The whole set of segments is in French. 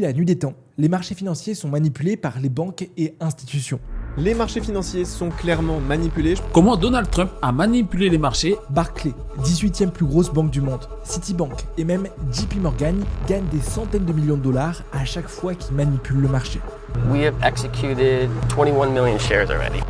la nuit des temps, les marchés financiers sont manipulés par les banques et institutions. Les marchés financiers sont clairement manipulés. Comment Donald Trump a manipulé les marchés. Barclays, 18e plus grosse banque du monde, Citibank et même JP Morgan gagnent des centaines de millions de dollars à chaque fois qu'ils manipulent le marché. We have executed 21 million shares already.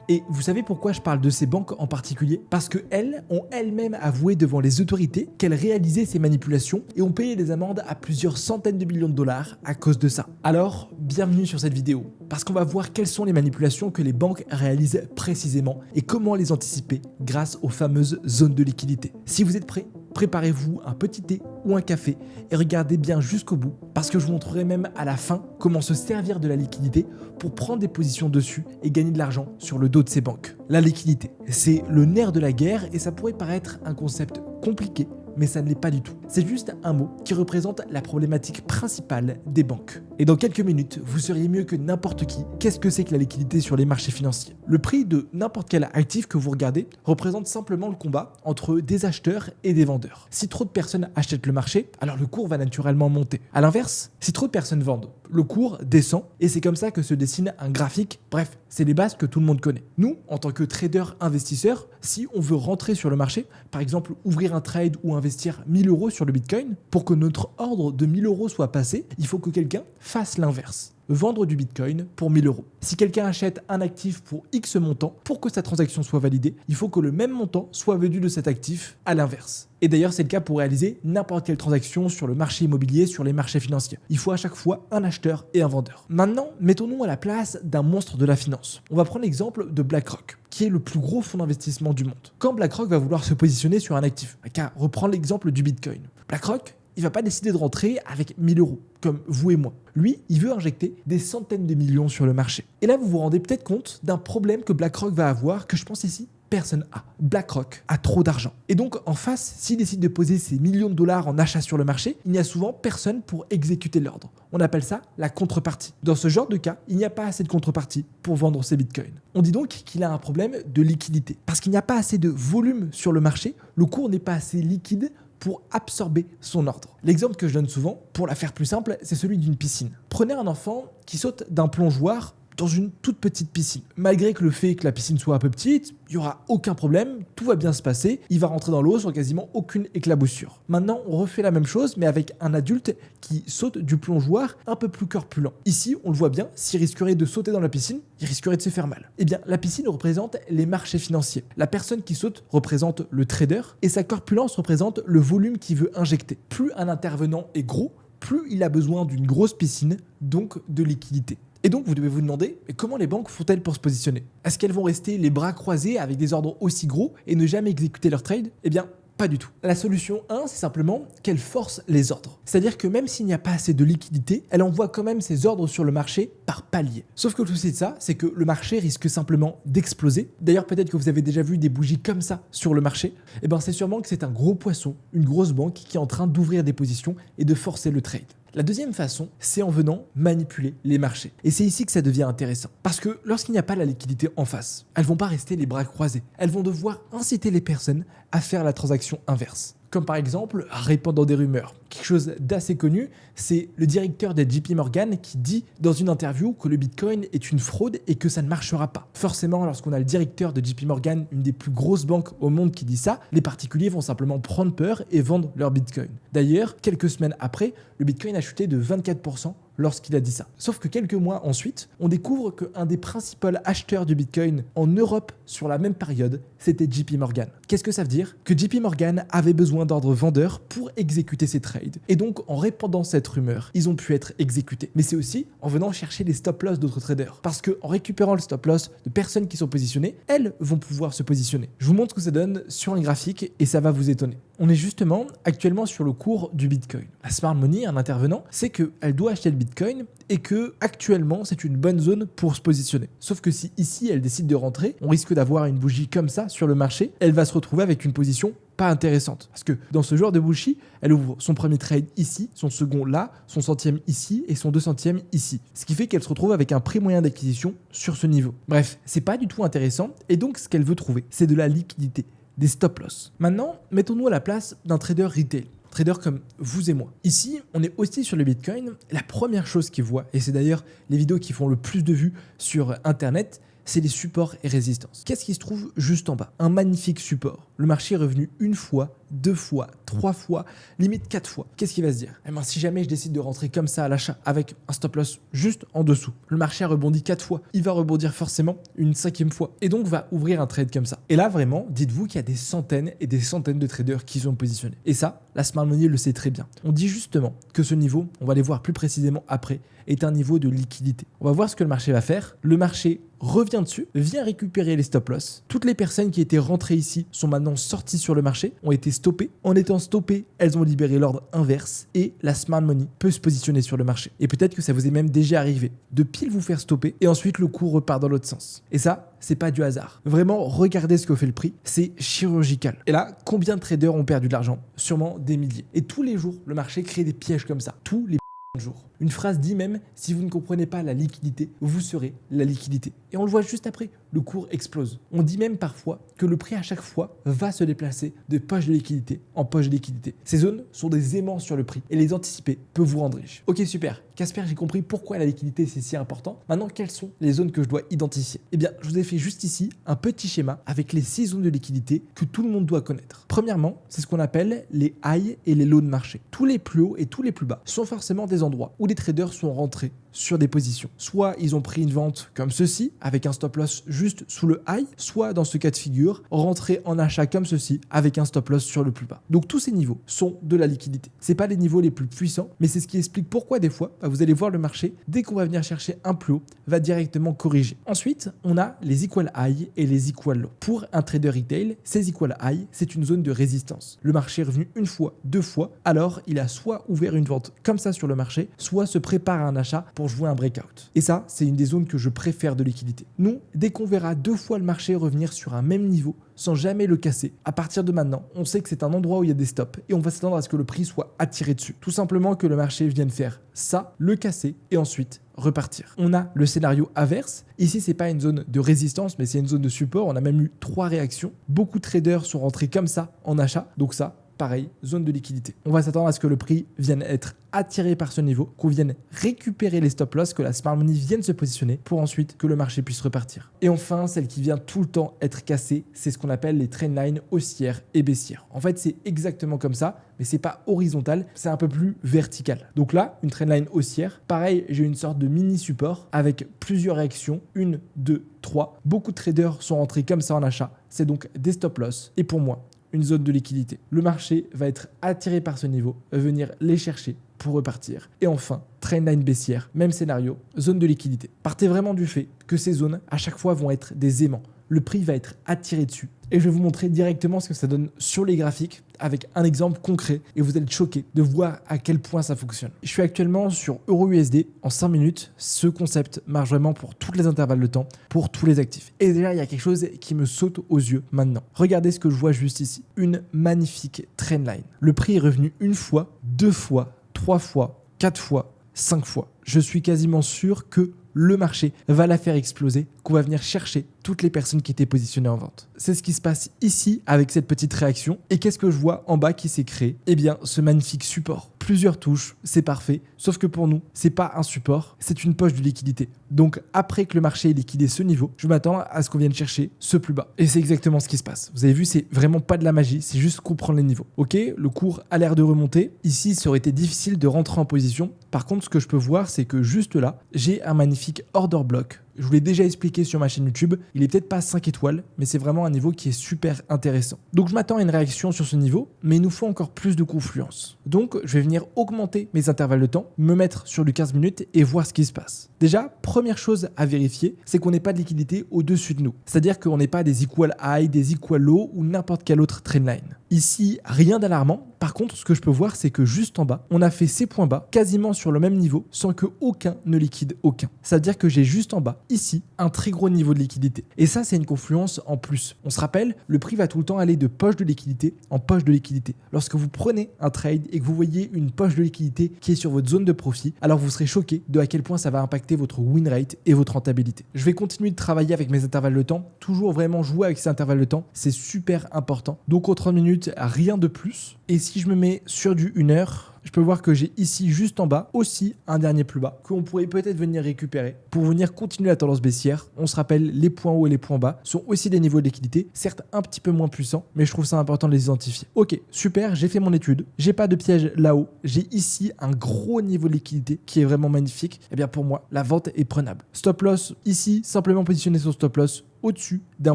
Et vous savez pourquoi je parle de ces banques en particulier? Parce qu'elles ont elles-mêmes avoué devant les autorités qu'elles réalisaient ces manipulations et ont payé des amendes à plusieurs centaines de millions de dollars à cause de ça. Alors, bienvenue sur cette vidéo, parce qu'on va voir quelles sont les manipulations que les banques réalisent précisément et comment les anticiper grâce aux fameuses zones de liquidité. Si vous êtes prêts, préparez-vous un petit thé ou un café et regardez bien jusqu'au bout parce que je vous montrerai même à la fin comment se servir de la liquidité pour prendre des positions dessus et gagner de l'argent sur le dos de ces banques. La liquidité, c'est le nerf de la guerre et ça pourrait paraître un concept compliqué, mais ça ne l'est pas du tout. C'est juste un mot qui représente la problématique principale des banques. Et dans quelques minutes, vous seriez mieux que n'importe qui. Qu'est-ce que c'est que la liquidité sur les marchés financiers? Le prix de n'importe quel actif que vous regardez représente simplement le combat entre des acheteurs et des vendeurs. Si trop de personnes achètent le marché, alors le cours va naturellement monter. A l'inverse, si trop de personnes vendent, le cours descend et c'est comme ça que se dessine un graphique. Bref, c'est les bases que tout le monde connaît. Nous, en tant que traders investisseurs, si on veut rentrer sur le marché, par exemple ouvrir un trade ou investir 1000 € sur le Bitcoin, pour que notre ordre de 1000 € soit passé, il faut que quelqu'un fasse l'inverse. Vendre du Bitcoin pour 1000 €. Si quelqu'un achète un actif pour X montant, pour que sa transaction soit validée, il faut que le même montant soit venu de cet actif à l'inverse. Et d'ailleurs, c'est le cas pour réaliser n'importe quelle transaction sur le marché immobilier, sur les marchés financiers. Il faut à chaque fois un acheteur et un vendeur. Maintenant, mettons-nous à la place d'un monstre de la finance. On va prendre l'exemple de BlackRock, qui est le plus gros fonds d'investissement du monde. Quand BlackRock va vouloir se positionner sur un actif, car reprendre l'exemple du Bitcoin, BlackRock, il va pas décider de rentrer avec 1000 €, comme vous et moi. Lui, il veut injecter des centaines de millions sur le marché. Et là, vous vous rendez peut-être compte d'un problème que BlackRock va avoir, que je pense ici, personne a. BlackRock a trop d'argent. Et donc, en face, s'il décide de poser ses millions de dollars en achat sur le marché, il n'y a souvent personne pour exécuter l'ordre. On appelle ça la contrepartie. Dans ce genre de cas, il n'y a pas assez de contrepartie pour vendre ses bitcoins. On dit donc qu'il a un problème de liquidité. Parce qu'il n'y a pas assez de volume sur le marché, le cours n'est pas assez liquide pour absorber son ordre. L'exemple que je donne souvent, pour la faire plus simple, c'est celui d'une piscine. Prenez un enfant qui saute d'un plongeoir dans une toute petite piscine. Malgré que le fait que la piscine soit un peu petite, il n'y aura aucun problème, tout va bien se passer, il va rentrer dans l'eau sans quasiment aucune éclaboussure. Maintenant, on refait la même chose, mais avec un adulte qui saute du plongeoir un peu plus corpulent. Ici, on le voit bien, s'il risquerait de sauter dans la piscine, il risquerait de se faire mal. Eh bien, la piscine représente les marchés financiers. La personne qui saute représente le trader et sa corpulence représente le volume qu'il veut injecter. Plus un intervenant est gros, plus il a besoin d'une grosse piscine, donc de liquidité. Et donc, vous devez vous demander, mais comment les banques font-elles pour se positionner? Est-ce qu'elles vont rester les bras croisés avec des ordres aussi gros et ne jamais exécuter leur trade? Eh bien, pas du tout. La solution 1, c'est simplement qu'elle force les ordres. C'est-à-dire que même s'il n'y a pas assez de liquidité, elle envoie quand même ses ordres sur le marché par palier. Sauf que le souci de ça, c'est que le marché risque simplement d'exploser. D'ailleurs, peut-être que vous avez déjà vu des bougies comme ça sur le marché. Eh bien, c'est sûrement que c'est un gros poisson, une grosse banque qui est en train d'ouvrir des positions et de forcer le trade. La deuxième façon, c'est en venant manipuler les marchés. Et c'est ici que ça devient intéressant. Parce que lorsqu'il n'y a pas la liquidité en face, elles vont pas rester les bras croisés. Elles vont devoir inciter les personnes à faire la transaction inverse. Comme par exemple, répandant des rumeurs. Quelque chose d'assez connu, c'est le directeur de JP Morgan qui dit dans une interview que le Bitcoin est une fraude et que ça ne marchera pas. Forcément, lorsqu'on a le directeur de JP Morgan, une des plus grosses banques au monde qui dit ça, les particuliers vont simplement prendre peur et vendre leur Bitcoin. D'ailleurs, quelques semaines après, le Bitcoin a chuté de 24% lorsqu'il a dit ça. Sauf que quelques mois ensuite, on découvre qu'un des principaux acheteurs du Bitcoin en Europe sur la même période, c'était JP Morgan. Qu'est-ce que ça veut dire? Que JP Morgan avait besoin d'ordres vendeurs pour exécuter ses trades. Et donc, en répandant cette rumeur, ils ont pu être exécutés. Mais c'est aussi en venant chercher les stop-loss d'autres traders. Parce qu'en récupérant le stop-loss de personnes qui sont positionnées, elles vont pouvoir se positionner. Je vous montre ce que ça donne sur un graphique et ça va vous étonner. On est justement actuellement sur le cours du Bitcoin. La Smart Money, un intervenant, sait qu'elle doit acheter le Bitcoin et que actuellement c'est une bonne zone pour se positionner. Sauf que si ici elle décide de rentrer, on risque d'avoir une bougie comme ça sur le marché, elle va se retrouver avec une position pas intéressante. Parce que dans ce genre de bougie, elle ouvre son premier trade ici, son second là, son centième ici et son 200e ici. Ce qui fait qu'elle se retrouve avec un prix moyen d'acquisition sur ce niveau. Bref, c'est pas du tout intéressant et donc ce qu'elle veut trouver, c'est de la liquidité. des stop loss. Maintenant, mettons-nous à la place d'un trader retail. Trader comme vous et moi. Ici, on est aussi sur le Bitcoin. La première chose qu'ils voient, et c'est d'ailleurs les vidéos qui font le plus de vues sur Internet, c'est les supports et résistances. Qu'est-ce qui se trouve juste en bas? Un magnifique support. Le marché est revenu une fois, 2 fois, 3 fois, limite 4 fois. Qu'est-ce qu'il va se dire? Eh ben, si jamais je décide de rentrer comme ça à l'achat avec un stop loss juste en dessous, le marché a rebondi 4 fois, il va rebondir forcément une 5e fois et donc va ouvrir un trade comme ça. Et là vraiment, dites-vous qu'il y a des centaines et des centaines de traders qui sont positionnés. Et ça, la Smart Money le sait très bien. On dit justement que ce niveau, on va les voir plus précisément après, est un niveau de liquidité. On va voir ce que le marché va faire. Le marché revient dessus, vient récupérer les stop loss. Toutes les personnes qui étaient rentrées ici sont maintenant sorties sur le marché, ont été stoppées. En étant stoppées, elles ont libéré l'ordre inverse et la Smart Money peut se positionner sur le marché. Et peut-être que ça vous est même déjà arrivé de pile vous faire stopper et ensuite le cours repart dans l'autre sens. Et ça, c'est pas du hasard. Vraiment, regardez ce que fait le prix, c'est chirurgical. Et là, combien de traders ont perdu de l'argent? Sûrement des milliers. Et tous les jours, le marché crée des pièges comme ça. Tous les jours. Une phrase dit même, si vous ne comprenez pas la liquidité, vous serez la liquidité. Et on le voit juste après, le cours explose. On dit même parfois que le prix à chaque fois va se déplacer de poche de liquidité en poche de liquidité. Ces zones sont des aimants sur le prix et les anticiper peut vous rendre riche. Ok, super. Casper, j'ai compris pourquoi la liquidité c'est si important. Maintenant, quelles sont les zones que je dois identifier? Eh bien, je vous ai fait juste ici un petit schéma avec les 6 zones de liquidité que tout le monde doit connaître. Premièrement, c'est ce qu'on appelle les highs et les lows de marché. Tous les plus hauts et tous les plus bas sont forcément des endroits où les traders sont rentrés sur des positions. Soit ils ont pris une vente comme ceci, avec un stop loss juste sous le high, soit dans ce cas de figure, rentrer en achat comme ceci, avec un stop loss sur le plus bas. Donc tous ces niveaux sont de la liquidité. C'est pas les niveaux les plus puissants, mais c'est ce qui explique pourquoi des fois, vous allez voir le marché, dès qu'on va venir chercher un plus haut, va directement corriger. Ensuite, on a les equal high et les equal low. Pour un trader retail, ces equal high, c'est une zone de résistance. Le marché est revenu une fois, 2 fois, alors il a soit ouvert une vente comme ça sur le marché, soit se prépare à un achat pour jouer un breakout. Et ça, c'est une des zones que je préfère de liquidité. Nous, dès qu'on verra 2 fois le marché revenir sur un même niveau, sans jamais le casser, à partir de maintenant, on sait que c'est un endroit où il y a des stops et on va s'attendre à ce que le prix soit attiré dessus. Tout simplement que le marché vienne faire ça, le casser et ensuite repartir. On a le scénario inverse. Ici, c'est pas une zone de résistance, mais c'est une zone de support. On a même eu 3 réactions. Beaucoup de traders sont rentrés comme ça en achat. Donc ça, pareil, zone de liquidité. On va s'attendre à ce que le prix vienne être attiré par ce niveau, qu'on vienne récupérer les stop loss, que la Smart Money vienne se positionner pour ensuite que le marché puisse repartir. Et enfin, celle qui vient tout le temps être cassée, c'est ce qu'on appelle les trendlines haussières et baissières. En fait, c'est exactement comme ça, mais c'est pas horizontal, c'est un peu plus vertical. Donc là, une trendline haussière, pareil, j'ai une sorte de mini support avec plusieurs réactions, 1, 2, 3. Beaucoup de traders sont rentrés comme ça en achat, c'est donc des stop loss. Et pour moi, une zone de liquidité. Le marché va être attiré par ce niveau, venir les chercher pour repartir. Et enfin, trendline baissière, même scénario, zone de liquidité. Partez vraiment du fait que ces zones, à chaque fois, vont être des aimants. Le prix va être attiré dessus. Et je vais vous montrer directement ce que ça donne sur les graphiques avec un exemple concret et vous allez être choqué de voir à quel point ça fonctionne. Je suis actuellement sur EURUSD en 5 minutes. Ce concept marche vraiment pour tous les intervalles de temps, pour tous les actifs. Et déjà, il y a quelque chose qui me saute aux yeux maintenant. Regardez ce que je vois juste ici. Une magnifique trendline. Le prix est revenu 1 fois, 2 fois, 3 fois, 4 fois, 5 fois. Je suis quasiment sûr que le marché va la faire exploser, qu'on va venir chercher toutes les personnes qui étaient positionnées en vente. C'est ce qui se passe ici avec cette petite réaction. Et qu'est-ce que je vois en bas qui s'est créé? Eh bien, ce magnifique support. Plusieurs touches, c'est parfait. Sauf que pour nous, c'est pas un support, c'est une poche de liquidité. Donc après que le marché ait liquidé ce niveau, je m'attends à ce qu'on vienne chercher ce plus bas. Et c'est exactement ce qui se passe. Vous avez vu, c'est vraiment pas de la magie, c'est juste comprendre les niveaux. Ok, le cours a l'air de remonter. Ici, ça aurait été difficile de rentrer en position. Par contre, ce que je peux voir, c'est que juste là, j'ai un magnifique order block. Je vous l'ai déjà expliqué sur ma chaîne YouTube, il est peut-être pas 5 étoiles, mais c'est vraiment un niveau qui est super intéressant. Donc je m'attends à une réaction sur ce niveau, mais il nous faut encore plus de confluence. Donc je vais venir augmenter mes intervalles de temps, me mettre sur du 15 minutes et voir ce qui se passe. Déjà, première chose à vérifier, c'est qu'on n'ait pas de liquidité au-dessus de nous. C'est-à-dire qu'on n'ait pas des equal high, des equal low ou n'importe quelle autre trendline. Ici, rien d'alarmant. Par contre, ce que je peux voir, c'est que juste en bas, on a fait ces points bas quasiment sur le même niveau sans que aucun ne liquide aucun. C'est-à-dire que j'ai juste en bas, ici, un très gros niveau de liquidité. Et ça, c'est une confluence en plus. On se rappelle, le prix va tout le temps aller de poche de liquidité en poche de liquidité. Lorsque vous prenez un trade et que vous voyez une poche de liquidité qui est sur votre zone de profit, alors vous serez choqué de à quel point ça va impacter votre win rate et votre rentabilité. Je vais continuer de travailler avec mes intervalles de temps, toujours vraiment jouer avec ces intervalles de temps, c'est super important. Donc aux 30 minutes, rien de plus. Et si je me mets sur du 1 heure, je peux voir que j'ai ici juste en bas aussi un dernier plus bas qu'on pourrait peut-être venir récupérer pour venir continuer la tendance baissière. On se rappelle, les points hauts et les points bas sont aussi des niveaux de liquidité, certes un petit peu moins puissants, mais je trouve ça important de les identifier. Ok, super, j'ai fait mon étude, j'ai pas de piège là-haut, j'ai ici un gros niveau de liquidité qui est vraiment magnifique. Et bien pour moi, la vente est prenable. Stop loss ici, simplement positionner son stop loss au-dessus d'un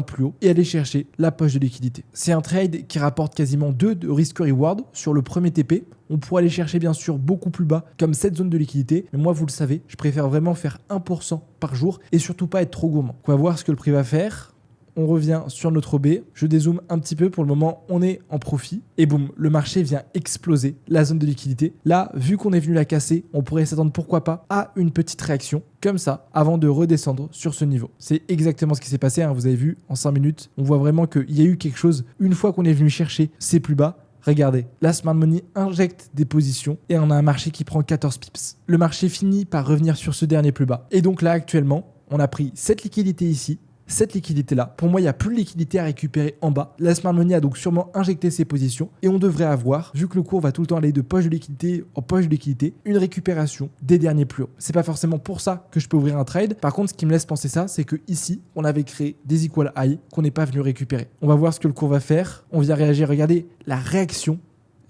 plus haut et aller chercher la poche de liquidité. C'est un trade qui rapporte quasiment 2 de risk-reward sur le premier TP. On pourrait aller chercher bien sûr beaucoup plus bas comme cette zone de liquidité, mais moi vous le savez, je préfère vraiment faire 1% par jour et surtout pas être trop gourmand. On va voir ce que le prix va faire. On revient sur notre OB, je dézoome un petit peu, pour le moment on est en profit et boum, le marché vient exploser la zone de liquidité. Là, vu qu'on est venu la casser, on pourrait s'attendre pourquoi pas à une petite réaction comme ça avant de redescendre sur ce niveau. C'est exactement ce qui s'est passé, hein. Vous avez vu en 5 minutes, on voit vraiment qu'il y a eu quelque chose une fois qu'on est venu chercher ces plus bas. Regardez, la Smart Money injecte des positions et on a un marché qui prend 14 pips. Le marché finit par revenir sur ce dernier plus bas. Et donc là actuellement, on a pris cette liquidité ici, cette liquidité-là. Pour moi, il n'y a plus de liquidité à récupérer en bas. La Smart Money a donc sûrement injecté ses positions et on devrait avoir, vu que le cours va tout le temps aller de poche de liquidité en poche de liquidité, une récupération des derniers plus hauts. C'est pas forcément pour ça que je peux ouvrir un trade. Par contre, ce qui me laisse penser ça, c'est que ici, on avait créé des equal high qu'on n'est pas venu récupérer. On va voir ce que le cours va faire. On vient réagir. Regardez la réaction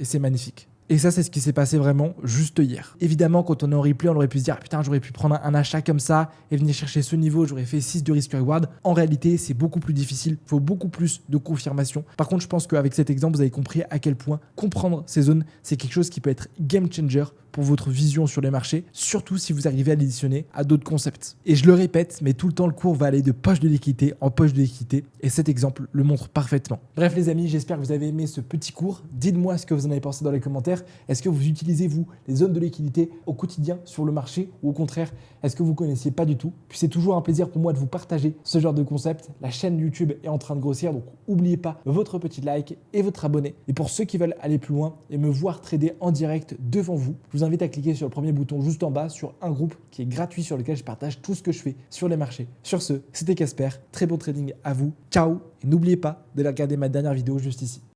et c'est magnifique. Et ça, c'est ce qui s'est passé vraiment juste hier. Évidemment, quand on est en replay, on aurait pu se dire ah, putain, j'aurais pu prendre un achat comme ça et venir chercher ce niveau, j'aurais fait 6 de risk reward. En réalité, c'est beaucoup plus difficile, il faut beaucoup plus de confirmation. Par contre, je pense qu'avec cet exemple, vous avez compris à quel point comprendre ces zones, c'est quelque chose qui peut être game changer pour votre vision sur les marchés, surtout si vous arrivez à l'additionner à d'autres concepts. Et je le répète, mais tout le temps, le cours va aller de poche de liquidité en poche de liquidité et cet exemple le montre parfaitement. Bref les amis, j'espère que vous avez aimé ce petit cours. Dites-moi ce que vous en avez pensé dans les commentaires. Est-ce que vous utilisez, vous, les zones de liquidité au quotidien sur le marché ou au contraire, est-ce que vous ne connaissiez pas du tout? Puis c'est toujours un plaisir pour moi de vous partager ce genre de concept. La chaîne YouTube est en train de grossir, donc n'oubliez pas votre petit like et votre abonné. Et pour ceux qui veulent aller plus loin et me voir trader en direct devant vous, je vous invite à cliquer sur le premier bouton juste en bas sur un groupe qui est gratuit sur lequel je partage tout ce que je fais sur les marchés. Sur ce, c'était Casper, très bon trading à vous, ciao et n'oubliez pas d'aller regarder ma dernière vidéo juste ici.